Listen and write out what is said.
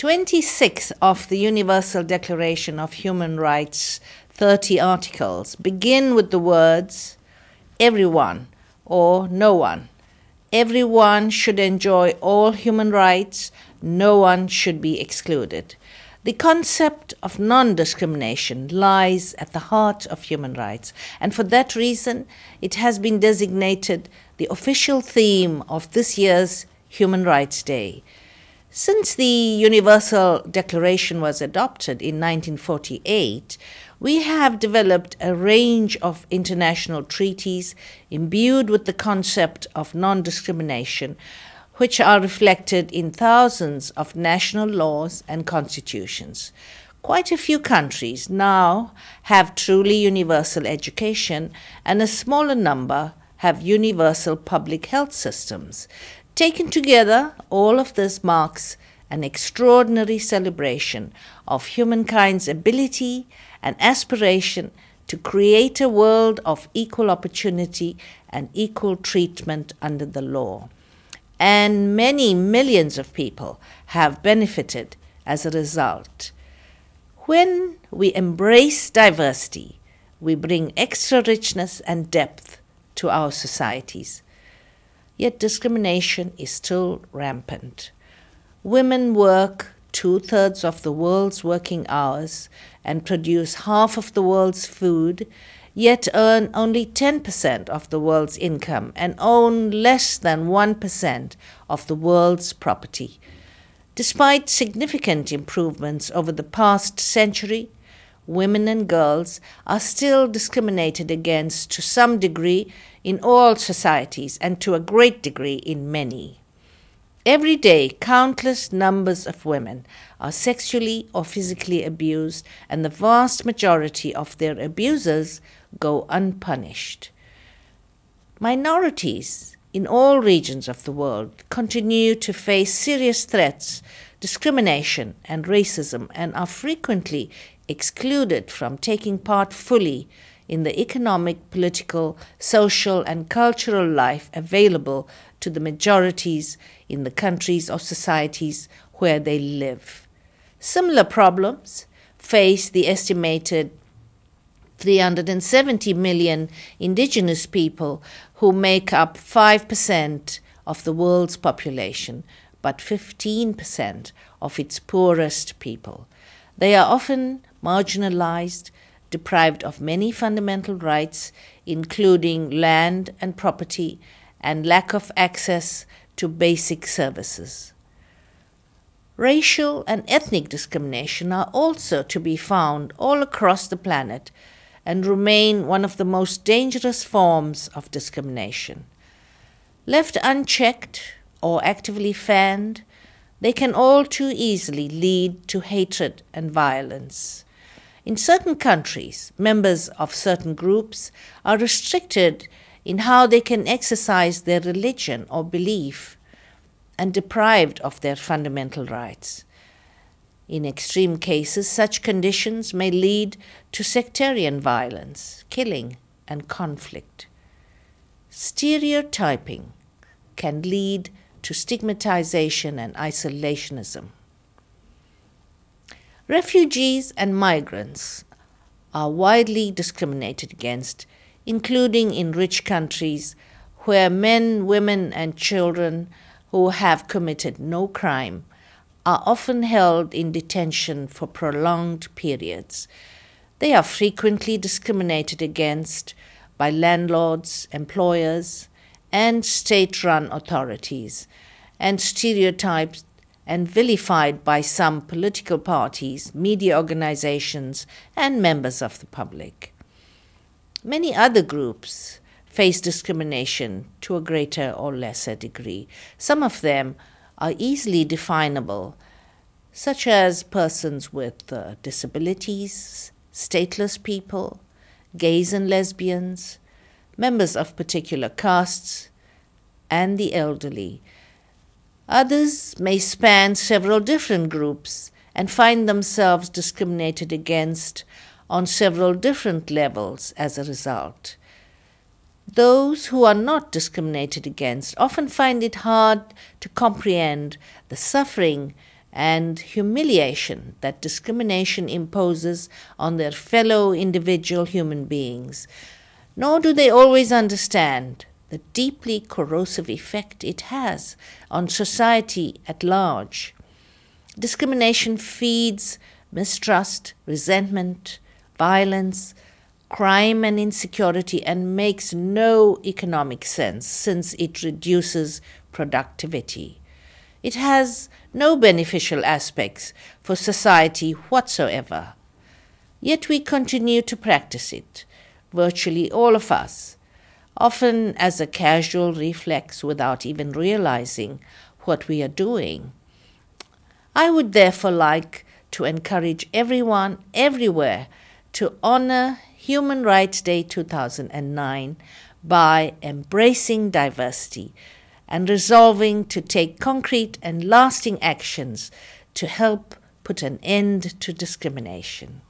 26 of the Universal Declaration of Human Rights, 30 articles, begin with the words, everyone or no one. Everyone should enjoy all human rights. No one should be excluded. The concept of non-discrimination lies at the heart of human rights, and for that reason, it has been designated the official theme of this year's Human Rights Day. Since the Universal Declaration was adopted in 1948, we have developed a range of international treaties imbued with the concept of non-discrimination, which are reflected in thousands of national laws and constitutions. Quite a few countries now have truly universal education, and a smaller number have universal public health systems. Taken together, all of this marks an extraordinary celebration of humankind's ability and aspiration to create a world of equal opportunity and equal treatment under the law. And many millions of people have benefited as a result. When we embrace diversity, we bring extra richness and depth to our societies. Yet discrimination is still rampant. Women work 2/3 of the world's working hours and produce half of the world's food, yet earn only 10% of the world's income and own less than 1% of the world's property. Despite significant improvements over the past century, women and girls are still discriminated against to some degree in all societies and to a great degree in many. Every day, countless numbers of women are sexually or physically abused, and the vast majority of their abusers go unpunished. Minorities in all regions of the world continue to face serious threats, discrimination, and racism, and are frequently excluded from taking part fully in the economic, political, social, and cultural life available to the majorities in the countries or societies where they live. Similar problems face the estimated 370 million indigenous people who make up 5% of the world's population, but 15% of its poorest people. They are often marginalized, deprived of many fundamental rights, including land and property, and lack of access to basic services. Racial and ethnic discrimination are also to be found all across the planet and remain one of the most dangerous forms of discrimination. Left unchecked or actively fanned, they can all too easily lead to hatred and violence. In certain countries, members of certain groups are restricted in how they can exercise their religion or belief and deprived of their fundamental rights. In extreme cases, such conditions may lead to sectarian violence, killing, and conflict. Stereotyping can lead to stigmatization and isolationism. Refugees and migrants are widely discriminated against, including in rich countries where men, women, and children who have committed no crime are often held in detention for prolonged periods. They are frequently discriminated against by landlords, employers, and state-run authorities, and stereotyped and vilified by some political parties, media organizations, and members of the public. Many other groups face discrimination to a greater or lesser degree. Some of them are easily definable, such as persons with disabilities, stateless people, gays and lesbians, members of particular castes, and the elderly. Others may span several different groups and find themselves discriminated against on several different levels as a result. Those who are not discriminated against often find it hard to comprehend the suffering and humiliation that discrimination imposes on their fellow individual human beings, nor do they always understand the deeply corrosive effect it has on society at large. Discrimination feeds mistrust, resentment, violence, crime, and insecurity, and makes no economic sense since it reduces productivity. It has no beneficial aspects for society whatsoever. Yet we continue to practice it, virtually all of us, often as a casual reflex without even realizing what we are doing. I would therefore like to encourage everyone, everywhere, to honor Human Rights Day 2009 by embracing diversity and resolving to take concrete and lasting actions to help put an end to discrimination.